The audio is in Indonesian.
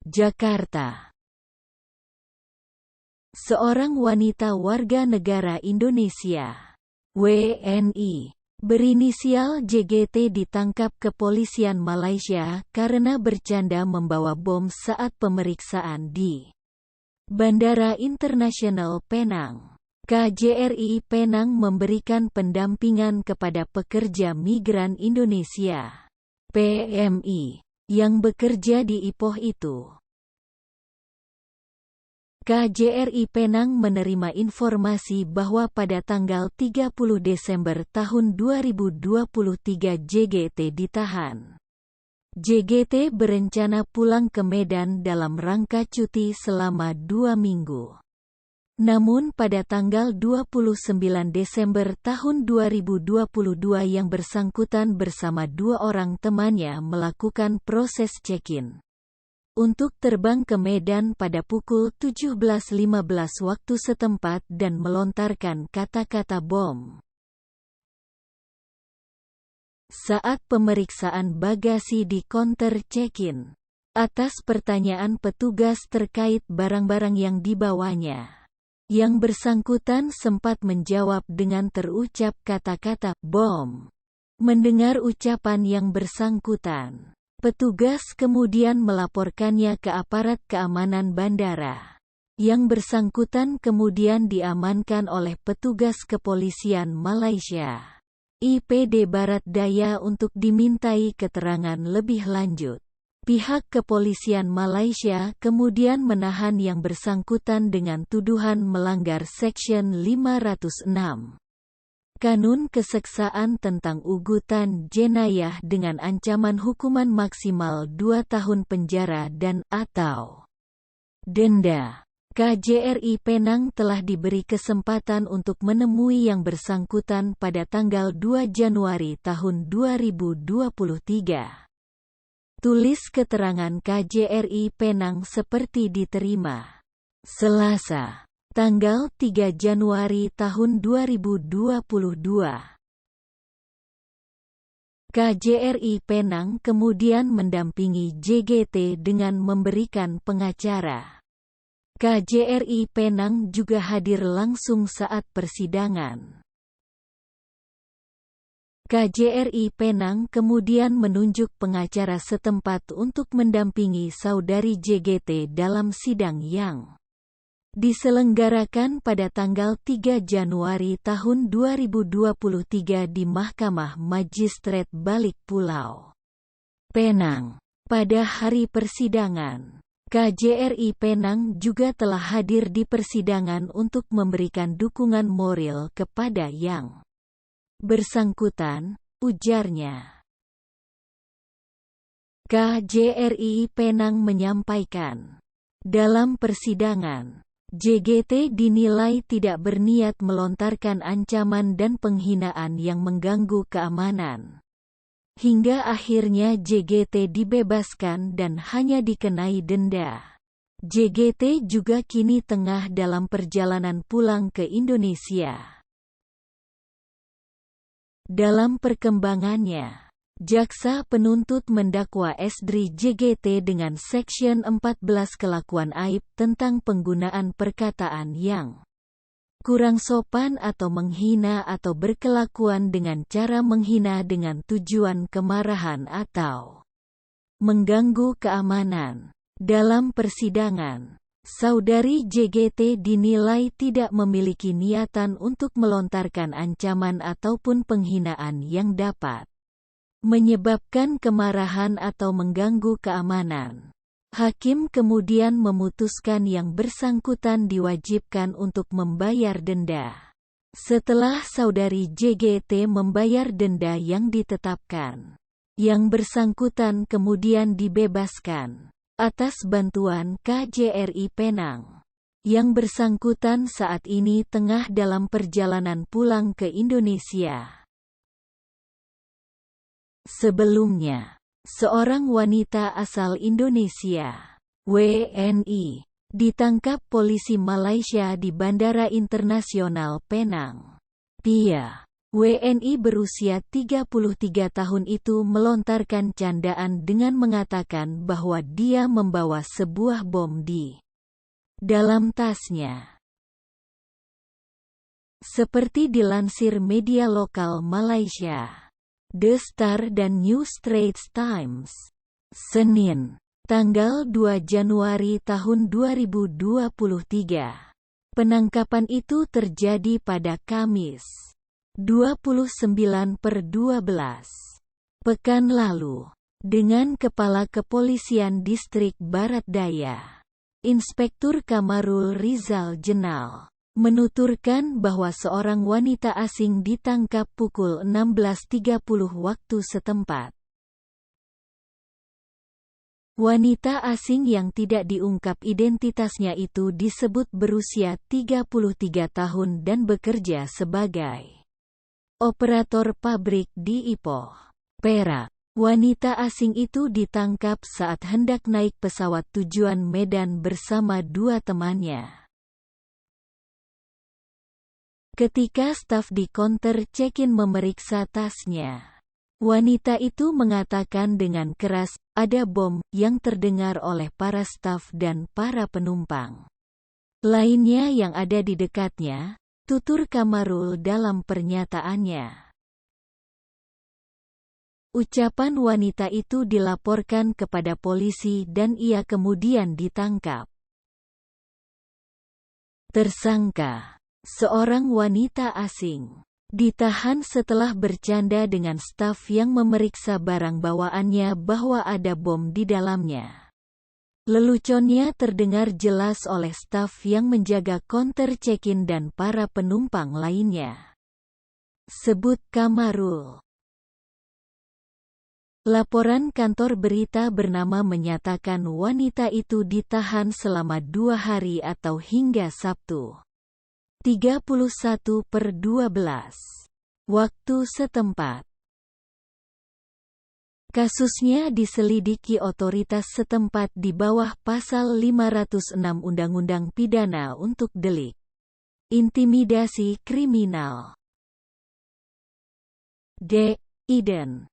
Jakarta. Seorang wanita warga negara Indonesia, WNI, berinisial JGT ditangkap kepolisian Malaysia karena bercanda membawa bom saat pemeriksaan di Bandara Internasional Penang. KJRI Penang memberikan pendampingan kepada pekerja migran Indonesia, PMI, yang bekerja di Ipoh itu. KJRI Penang menerima informasi bahwa pada tanggal 30 Desember tahun 2023 JGT ditahan. JGT berencana pulang ke Medan dalam rangka cuti selama 2 minggu. Namun pada tanggal 29 Desember tahun 2022 yang bersangkutan bersama 2 orang temannya melakukan proses check-in untuk terbang ke Medan pada pukul 17.15 waktu setempat dan melontarkan kata-kata bom. Saat pemeriksaan bagasi di konter check-in, atas pertanyaan petugas terkait barang-barang yang dibawanya, yang bersangkutan sempat menjawab dengan terucap kata-kata bom. Mendengar ucapan yang bersangkutan, petugas kemudian melaporkannya ke aparat keamanan bandara. Yang bersangkutan kemudian diamankan oleh petugas kepolisian Malaysia, IPD Barat Daya untuk dimintai keterangan lebih lanjut. Pihak kepolisian Malaysia kemudian menahan yang bersangkutan dengan tuduhan melanggar Seksyen 506. Kanun Keseksaan tentang Ugutan Jenayah dengan ancaman hukuman maksimal 2 tahun penjara dan/atau denda. KJRI Penang telah diberi kesempatan untuk menemui yang bersangkutan pada tanggal 2 Januari tahun 2023. Tulis keterangan KJRI Penang seperti diterima. Selasa, tanggal 3 Januari tahun 2022. KJRI Penang kemudian mendampingi JGT dengan memberikan pengacara. KJRI Penang juga hadir langsung saat persidangan. KJRI Penang kemudian menunjuk pengacara setempat untuk mendampingi saudari JGT dalam sidang yang diselenggarakan pada tanggal 3 Januari tahun 2023 di Mahkamah Magistrate Balik Pulau Penang. Pada hari persidangan, KJRI Penang juga telah hadir di persidangan untuk memberikan dukungan moral kepada yang bersangkutan, ujarnya. KJRI Penang menyampaikan, dalam persidangan, JGT dinilai tidak berniat melontarkan ancaman dan penghinaan yang mengganggu keamanan. Hingga akhirnya JGT dibebaskan dan hanya dikenai denda. JGT juga kini tengah dalam perjalanan pulang ke Indonesia. Dalam perkembangannya, jaksa penuntut mendakwa Esdri JGT dengan Seksyen 14 kelakuan aib tentang penggunaan perkataan yang kurang sopan atau menghina atau berkelakuan dengan cara menghina dengan tujuan kemarahan atau mengganggu keamanan. Dalam persidangan, saudari JGT dinilai tidak memiliki niatan untuk melontarkan ancaman ataupun penghinaan yang dapat menyebabkan kemarahan atau mengganggu keamanan. Hakim kemudian memutuskan yang bersangkutan diwajibkan untuk membayar denda. Setelah saudari JGT membayar denda yang ditetapkan, yang bersangkutan kemudian dibebaskan atas bantuan KJRI Penang. Yang bersangkutan saat ini tengah dalam perjalanan pulang ke Indonesia. Sebelumnya, seorang wanita asal Indonesia, WNI, ditangkap polisi Malaysia di Bandara Internasional Penang. Pia WNI berusia 33 tahun itu melontarkan candaan dengan mengatakan bahwa dia membawa sebuah bom di dalam tasnya. Seperti dilansir media lokal Malaysia, The Star dan New Straits Times, Senin, tanggal 2 Januari tahun 2023. Penangkapan itu terjadi pada Kamis, 29/12 pekan lalu, dengan Kepala Kepolisian Distrik Barat Daya, Inspektur Kamarul Rizal Jenal, menuturkan bahwa seorang wanita asing ditangkap pukul 16.30 waktu setempat. Wanita asing yang tidak diungkap identitasnya itu disebut berusia 33 tahun dan bekerja sebagai operator pabrik di Ipoh, Perak. Wanita asing itu ditangkap saat hendak naik pesawat tujuan Medan bersama dua temannya. Ketika staf di counter check-in memeriksa tasnya, wanita itu mengatakan dengan keras, ada bom, yang terdengar oleh para staf dan para penumpang lainnya yang ada di dekatnya, tutur Kamarul dalam pernyataannya. Ucapan wanita itu dilaporkan kepada polisi dan ia kemudian ditangkap. Tersangka, seorang wanita asing, ditahan setelah bercanda dengan staf yang memeriksa barang bawaannya bahwa ada bom di dalamnya. Leluconnya terdengar jelas oleh staf yang menjaga counter check-in dan para penumpang lainnya, sebut Kamarul. Laporan kantor berita bernama menyatakan wanita itu ditahan selama 2 hari atau hingga Sabtu, 31/12 waktu setempat. Kasusnya diselidiki otoritas setempat di bawah Pasal 506 Undang-Undang Pidana untuk delik intimidasi kriminal. D. Iden